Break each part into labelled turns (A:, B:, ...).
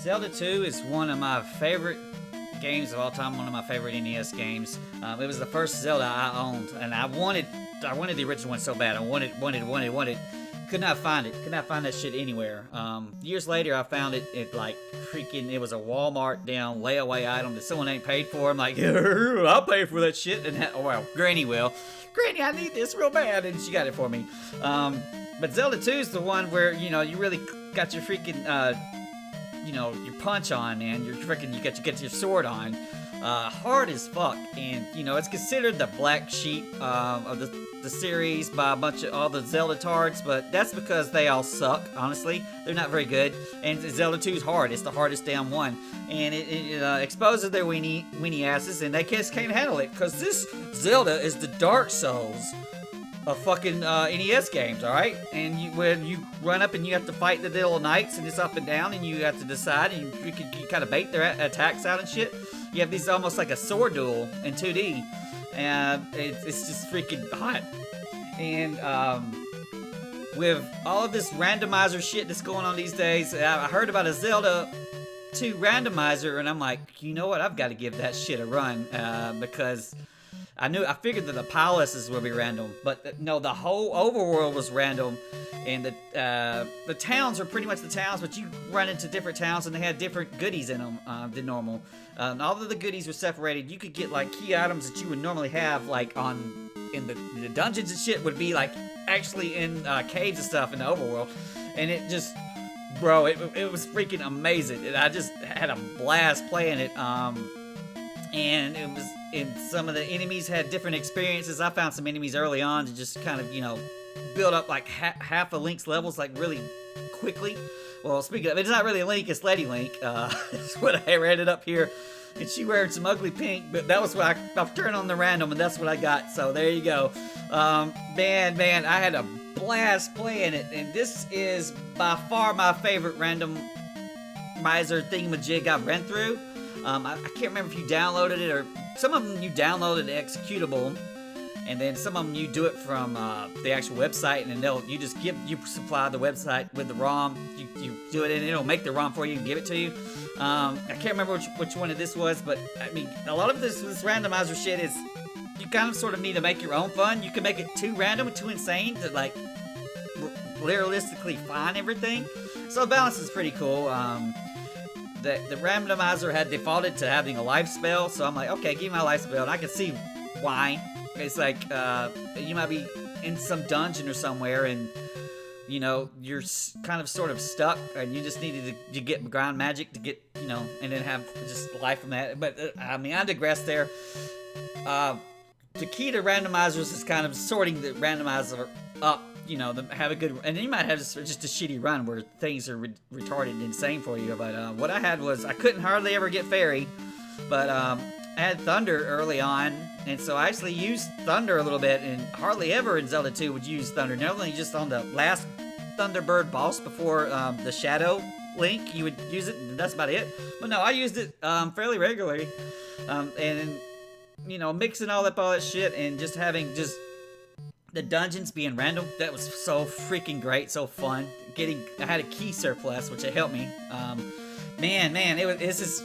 A: Zelda 2 is one of my favorite games of all time. One of my favorite NES games. It was the first Zelda I owned, and I wanted the original one so bad. I wanted. Could not find it. Could not find that shit anywhere. Years later, I found it. It like freaking. It was a Walmart down layaway item that someone ain't paid for. I'm like, I'll pay for that shit. And well, Granny will. Granny, I need this real bad, and she got it for me. But Zelda 2 is the one where you really got your freaking your punch on, man. You get your sword on. Hard as fuck, and it's considered the black sheep of the series by a bunch of all the Zelda tards, but that's because they all suck. Honestly, they're not very good, and Zelda 2 is hard. It's the hardest damn one, and it exposes their weenie asses, and they just can't handle it because this Zelda is the Dark Souls of fucking NES games, all right? And when you run up and you have to fight the little knights, and it's up and down, and you have to decide, and you kind of bait their attacks out and shit. You have these almost like a sword duel in 2D, and it's just freaking hot. And with all of this randomizer shit that's going on these days, I heard about a Zelda 2 randomizer, and I'm like, you know what? I've got to give that shit a run because I figured that the palaces would be random, but no, the whole overworld was random, and the towns are pretty much the towns, but you run into different towns and they had different goodies in them than normal. All of the goodies were separated. You could get like key items that you would normally have like in the dungeons and shit would be like actually in caves and stuff in the overworld, and it just, bro, it was freaking amazing. And I just had a blast playing it. And it was, and some of the enemies had different experiences. I found some enemies early on to just kind of, build up like half of Link's levels like really quickly. Well, speaking of, it's not really Link, it's Lady Link. That's what I ended up here. And she wearing some ugly pink, but that was what I turned on the random, and that's what I got. So there you go. Man, I had a blast playing it, and this is by far my favorite randomizer thingamajig I've ran through. I can't remember if you downloaded it, or some of them you downloaded the executable, and then some of them you do it from the actual website, and then you supply the website with the ROM. You do it, and it'll make the ROM for you and give it to you. I can't remember which one of this was, but I mean, a lot of this randomizer shit is you kind of sort of need to make your own fun. You can make it too random and too insane to like realistically find everything. So the balance is pretty cool. The randomizer had defaulted to having a life spell, so I'm like, okay, give me my life spell, and I can see why. It's like, you might be in some dungeon or somewhere, and, you're kind of sort of stuck, and you just needed to get ground magic to get, and then have just life from that. But, I digress there. The key to randomizers is kind of sorting the randomizer up, have a good, and you might have just a shitty run where things are retarded and insane for you. But what I had was I couldn't hardly ever get fairy, but I had thunder early on, and so I actually used thunder a little bit, and hardly ever in Zelda 2 would you use thunder. Normally just on the last Thunderbird boss before the Shadow Link, you would use it, and that's about it. But no, I used it fairly regularly, and mixing all that shit, and just having the dungeons being random. That was so freaking great, so fun. I had a key surplus, which it helped me. It's just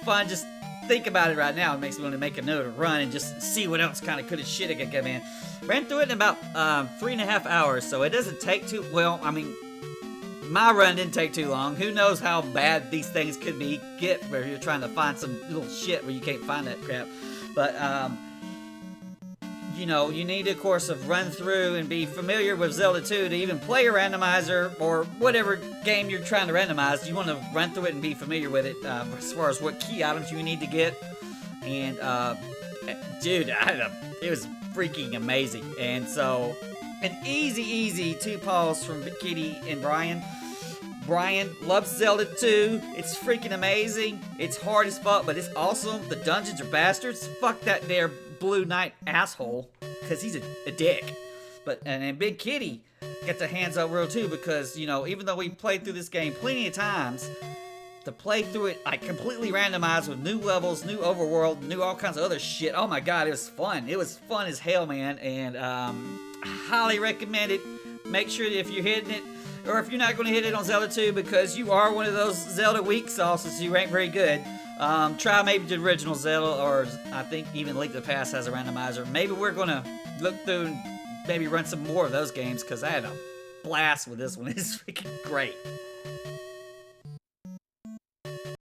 A: fun. Just think about it right now. It makes me want to make another run and just see what else kind of could have shit I could come in. Ran through it in about 3.5 hours, so it doesn't take too well. My run didn't take too long. Who knows how bad these things could get where you're trying to find some little shit where you can't find that crap. But you need, of course, run through and be familiar with Zelda 2 to even play a randomizer or whatever game you're trying to randomize. You want to run through it and be familiar with it as far as what key items you need to get. And, dude, it was freaking amazing. And so, an easy 2 paws from Kitty and Brian. Brian loves Zelda 2. It's freaking amazing. It's hard as fuck, but it's awesome. The dungeons are bastards. Fuck that there Blue Knight asshole, because he's a dick. And then Big Kitty got their hands up real too, because even though we played through this game plenty of times, to play through it like completely randomized with new levels, new overworld, new all kinds of other shit. Oh my god, it was fun. It was fun as hell, man. And I highly recommend it. Make sure that if you're hitting it, or if you're not going to hit it on Zelda 2 because you are one of those Zelda weak sauces, you ain't very good, try maybe the original Zelda, or I think even Link to the Past has a randomizer. Maybe we're going to look through and maybe run some more of those games, because I had a blast with this one. It's freaking great.